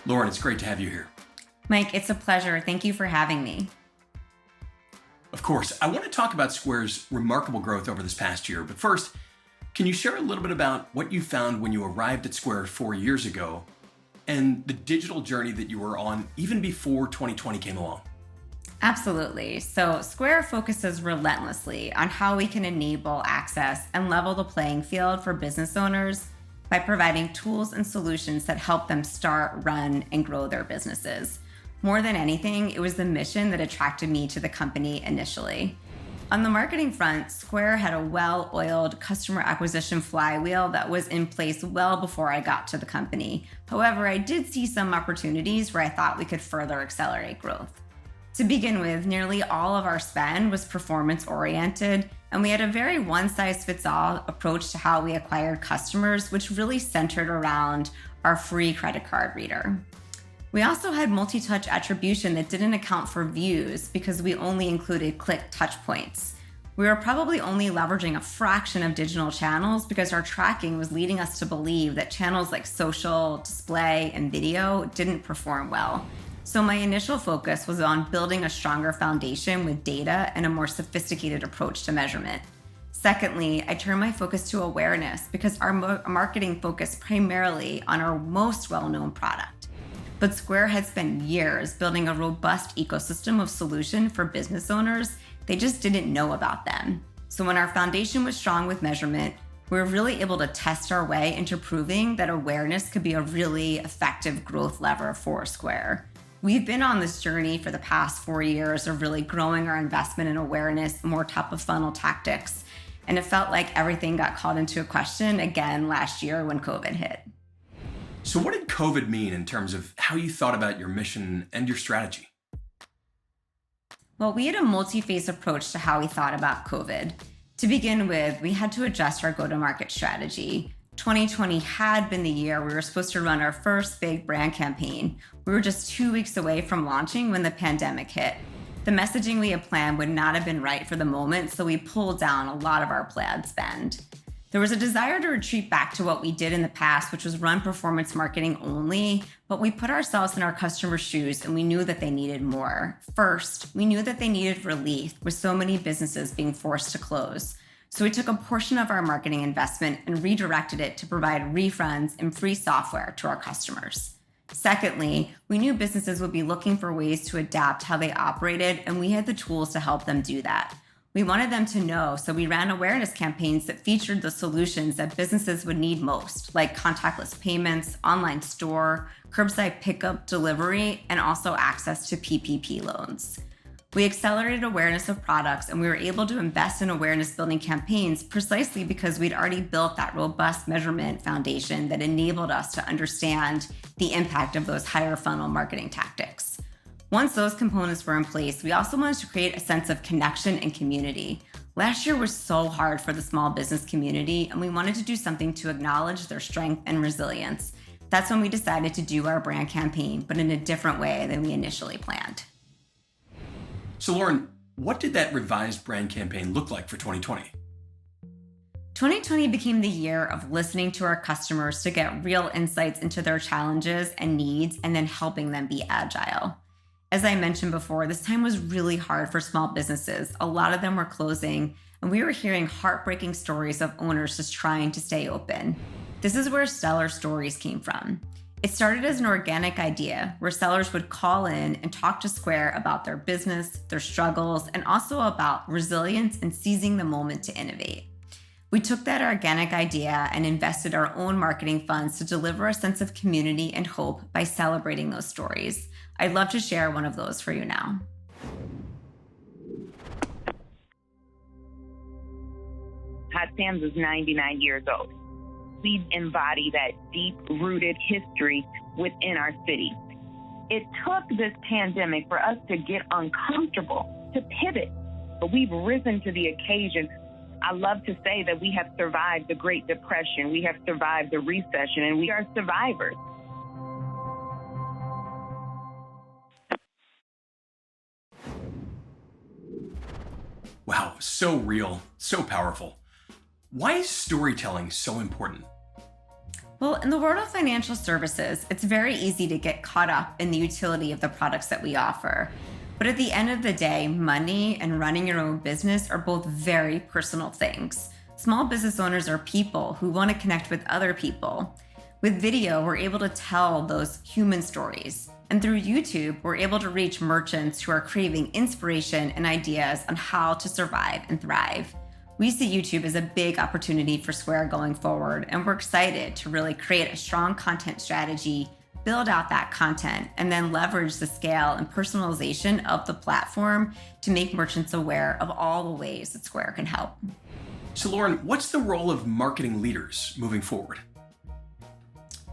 Lauren, it's great to have you here. Mike, it's a pleasure. Thank you for having me. Of course, I want to talk about Square's remarkable growth over this past year, but first, can you share a little bit about what you found when you arrived at Square 4 years ago and the digital journey that you were on even before 2020 came along? Absolutely. So, Square focuses relentlessly on how we can enable access and level the playing field for business owners by providing tools and solutions that help them start, run, and grow their businesses. More than anything, it was the mission that attracted me to the company initially. On the marketing front, Square had a well-oiled customer acquisition flywheel that was in place well before I got to the company. However, I did see some opportunities where I thought we could further accelerate growth. To begin with, nearly all of our spend was performance-oriented, and we had a very one-size-fits-all approach to how we acquired customers, which really centered around our free credit card reader. We also had multi-touch attribution that didn't account for views because we only included click touch points. We were probably only leveraging a fraction of digital channels because our tracking was leading us to believe that channels like social, display, and video didn't perform well. So my initial focus was on building a stronger foundation with data and a more sophisticated approach to measurement. Secondly, I turned my focus to awareness because our marketing focused primarily on our most well-known product. But Square had spent years building a robust ecosystem of solutions for business owners. They just didn't know about them. So when our foundation was strong with measurement, we were really able to test our way into proving that awareness could be a really effective growth lever for Square. We've been on this journey for the past 4 years of really growing our investment in awareness, more top of funnel tactics. And it felt like everything got called into question again last year when COVID hit. So what did COVID mean in terms of how you thought about your mission and your strategy? Well, we had a multi-phase approach to how we thought about COVID. To begin with, we had to adjust our go-to-market strategy. 2020 had been the year we were supposed to run our first big brand campaign. We were just 2 weeks away from launching when the pandemic hit. The messaging we had planned would not have been right for the moment, so we pulled down a lot of our planned spend. There was a desire to retreat back to what we did in the past, which was run performance marketing only, but we put ourselves in our customers' shoes and we knew that they needed more. First, we knew that they needed relief with so many businesses being forced to close. So we took a portion of our marketing investment and redirected it to provide refunds and free software to our customers. Secondly, we knew businesses would be looking for ways to adapt how they operated, and we had the tools to help them do that. We wanted them to know, so we ran awareness campaigns that featured the solutions that businesses would need most, like contactless payments, online store, curbside pickup, delivery, and also access to PPP loans. We accelerated awareness of products, and we were able to invest in awareness building campaigns precisely because we'd already built that robust measurement foundation that enabled us to understand the impact of those higher funnel marketing tactics. Once those components were in place, we also wanted to create a sense of connection and community. Last year was so hard for the small business community, and we wanted to do something to acknowledge their strength and resilience. That's when we decided to do our brand campaign, but in a different way than we initially planned. So Lauren, what did that revised brand campaign look like for 2020? 2020 became the year of listening to our customers to get real insights into their challenges and needs, and then helping them be agile. As I mentioned before, this time was really hard for small businesses. A lot of them were closing, and we were hearing heartbreaking stories of owners just trying to stay open. This is where Stellar Stories came from. It started as an organic idea where sellers would call in and talk to Square about their business, their struggles, and also about resilience and seizing the moment to innovate. We took that organic idea and invested our own marketing funds to deliver a sense of community and hope by celebrating those stories. I'd love to share one of those for you now. Hot Sam's is 99 years old. We embody that deep-rooted history within our city. It took this pandemic for us to get uncomfortable, to pivot, but we've risen to the occasion. I love to say that we have survived the Great Depression, we have survived the recession, and we are survivors. Wow, so real, so powerful. Why is storytelling so important? Well, in the world of financial services, it's very easy to get caught up in the utility of the products that we offer. But at the end of the day, money and running your own business are both very personal things. Small business owners are people who want to connect with other people. With video, we're able to tell those human stories. And through YouTube, we're able to reach merchants who are craving inspiration and ideas on how to survive and thrive. We see YouTube as a big opportunity for Square going forward, and we're excited to really create a strong content strategy, build out that content, and then leverage the scale and personalization of the platform to make merchants aware of all the ways that Square can help. So Lauren, what's the role of marketing leaders moving forward?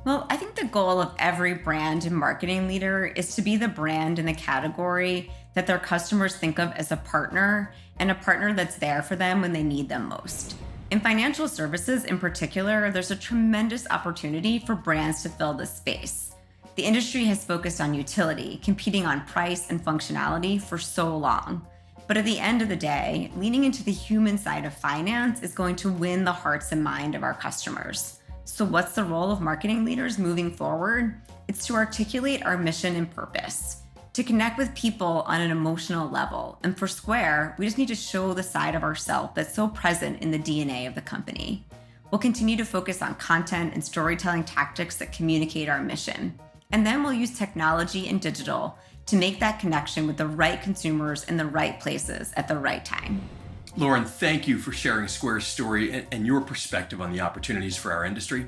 Well, I think the goal of every brand and marketing leader is to be the brand in the category that their customers think of as a partner, and a partner that's there for them when they need them most. In financial services in particular, there's a tremendous opportunity for brands to fill this space. The industry has focused on utility, competing on price and functionality for so long. But at the end of the day, leaning into the human side of finance is going to win the hearts and mind of our customers. So what's the role of marketing leaders moving forward? It's to articulate our mission and purpose, to connect with people on an emotional level. And for Square, we just need to show the side of ourselves that's so present in the DNA of the company. We'll continue to focus on content and storytelling tactics that communicate our mission. And then we'll use technology and digital to make that connection with the right consumers in the right places at the right time. Lauren, thank you for sharing Square's story and your perspective on the opportunities for our industry.